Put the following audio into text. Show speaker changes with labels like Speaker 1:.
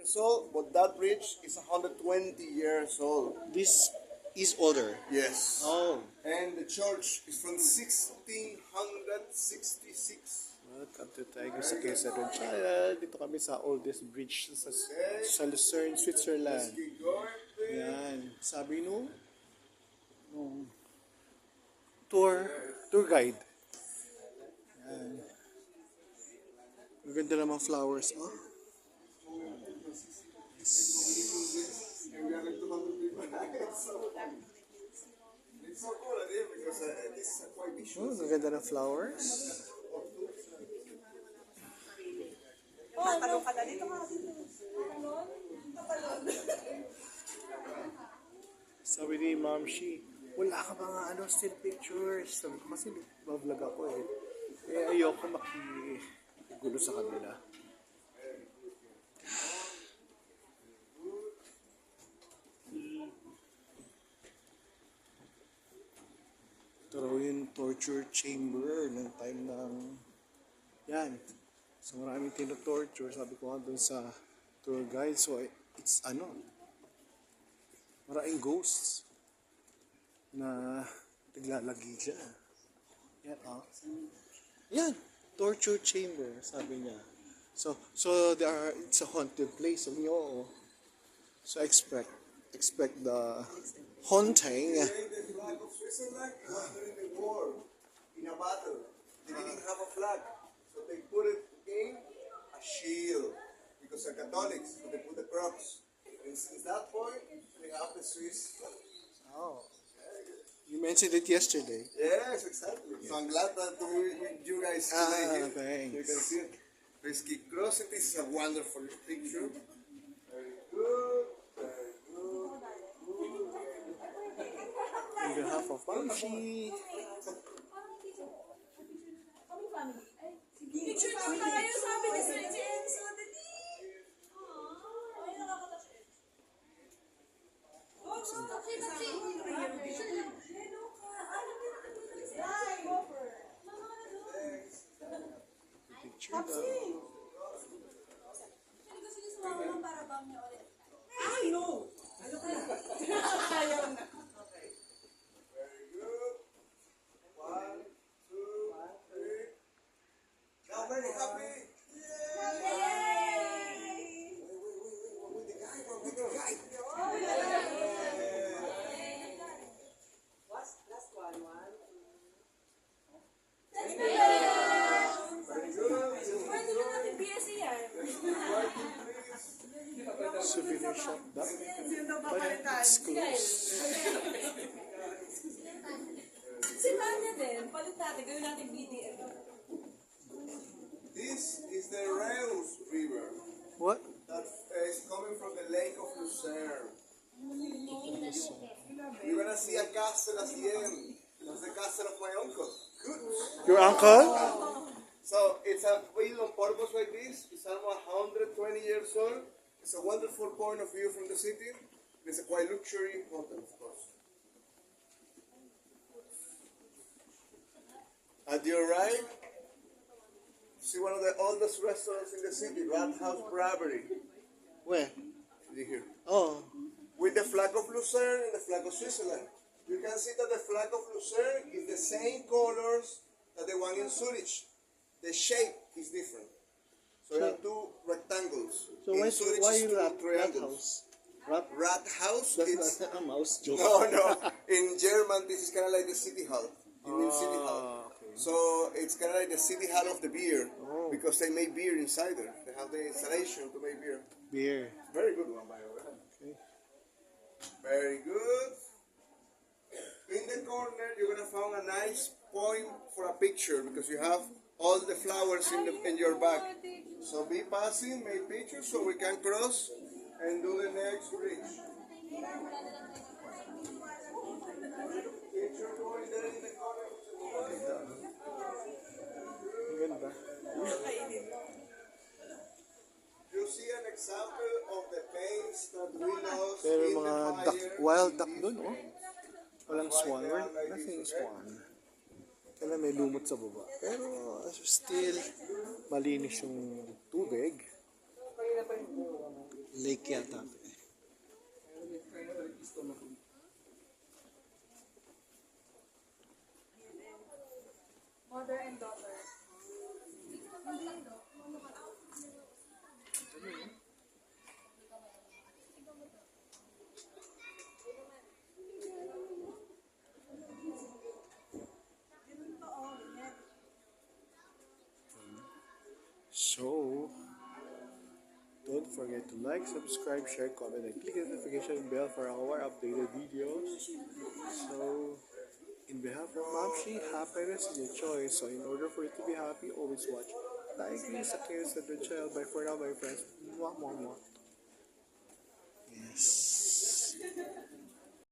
Speaker 1: years old, but that bridge is 120 years old.
Speaker 2: This is older.
Speaker 1: Yes.
Speaker 2: Oh.
Speaker 1: And the church is from 1666.
Speaker 2: Welcome to Tiger sa Quezon Channel. Dito kami sa oldest bridge sa Lucerne, Switzerland.
Speaker 1: Keep going, please.
Speaker 2: Yan. Sabi nung tour guide. Yan. Ang ganda naman flowers. Oh.
Speaker 1: It's so cool idea because this is quite visual.
Speaker 2: Ang ganda ng flowers.
Speaker 3: Tatalong ka na dito ka dito.
Speaker 2: Sabi ni Ma'am Shi, wala ka mga still pictures. Sabi ko kasi vlog ako eh. Eh ayoko makigulo sa kanila. Ito raw yung torture chamber ng time ng yan. So maraming tino-torture. Sabi ko nga dun sa tour guide. So it's maraming ghosts na naglalagi siya. Yan, yan, torture chamber, sabi niya. So it's a haunted place. So expect the haunting.
Speaker 1: The flag of Switzerland during the war, in a battle, they didn't have a flag, so they put it in a shield because they're Catholics, so they put the cross. And since that point, they have the Swiss flag.
Speaker 2: Oh. You mentioned it yesterday.
Speaker 1: Yes, exactly. So I'm glad that you guys today here.
Speaker 2: Thanks.
Speaker 1: You can see it. Let's keep crossing. This is a wonderful picture. Very good. Very good.
Speaker 2: On behalf of Mamshi.
Speaker 3: Picture na tayo, sabi ni Sir Jenso. Dali. Ay, nakakatas. Oh,
Speaker 2: Picture daw.
Speaker 3: Ay, no! Ano ka na? Ayaw na.
Speaker 1: Very good. 1, 2, 3. Now very happy.
Speaker 2: Souvenir shop daw. But it's closed.
Speaker 3: Si Tanya din, palit natin, gawin natin BDM.
Speaker 1: This is the Reus River
Speaker 2: What?
Speaker 1: that is coming from the Lake of Lucerne. You're gonna see a castle at the end. That's the castle of my uncle. Good.
Speaker 2: Your uncle?
Speaker 1: So it's a built on purpose like this. It's almost 120 years old. It's a wonderful point of view from the city. It's a quite luxury hotel, of course. At your right, see one of the oldest restaurants in the city, Rathaus Bravery.
Speaker 2: Where?
Speaker 1: Here.
Speaker 2: Oh.
Speaker 1: With the flag of Lucerne and the flag of Switzerland. You can see that the flag of Lucerne is the same colors that the one in Zurich. The shape is different. So you have two rectangles.
Speaker 2: So
Speaker 1: In
Speaker 2: why
Speaker 1: Zurich,
Speaker 2: why
Speaker 1: it's two
Speaker 2: rat
Speaker 1: triangles.
Speaker 2: house?
Speaker 1: Rathaus,
Speaker 2: That's
Speaker 1: it's
Speaker 2: not a mouse joke.
Speaker 1: no. In German, this is kind of like the city hall. You mean city hall.
Speaker 2: Okay.
Speaker 1: So it's kind of like the city hall of the beer because they make beer inside there. They have the installation to make beer.
Speaker 2: Beer.
Speaker 1: Very good one, by the way.
Speaker 2: Okay.
Speaker 1: Very good. In the corner, you're gonna find a nice point for a picture because you have all the flowers in your back. So be passing, make pictures so we can cross and do the next bridge. Picture going there in the corner.
Speaker 2: Ang ganda.
Speaker 1: You see an example of the paints that we lost
Speaker 2: Pero
Speaker 1: in
Speaker 2: mga
Speaker 1: the
Speaker 2: duck,
Speaker 1: fire.
Speaker 2: wild duck dun, oh. Walang swan. Nothing swan. Kaya may lumot sa baba. Pero still, malinis yung tubig. Lake yata.
Speaker 3: Mother and daughter.
Speaker 2: So, don't forget to like, subscribe, share, comment, and click the notification bell for our updated videos. So, in behalf of Mamshi, happiness is your choice. So, in order for you to be happy, always watch Tigris Against the Child by For Now, my friends. Mwah, mwah, mwah. Yes.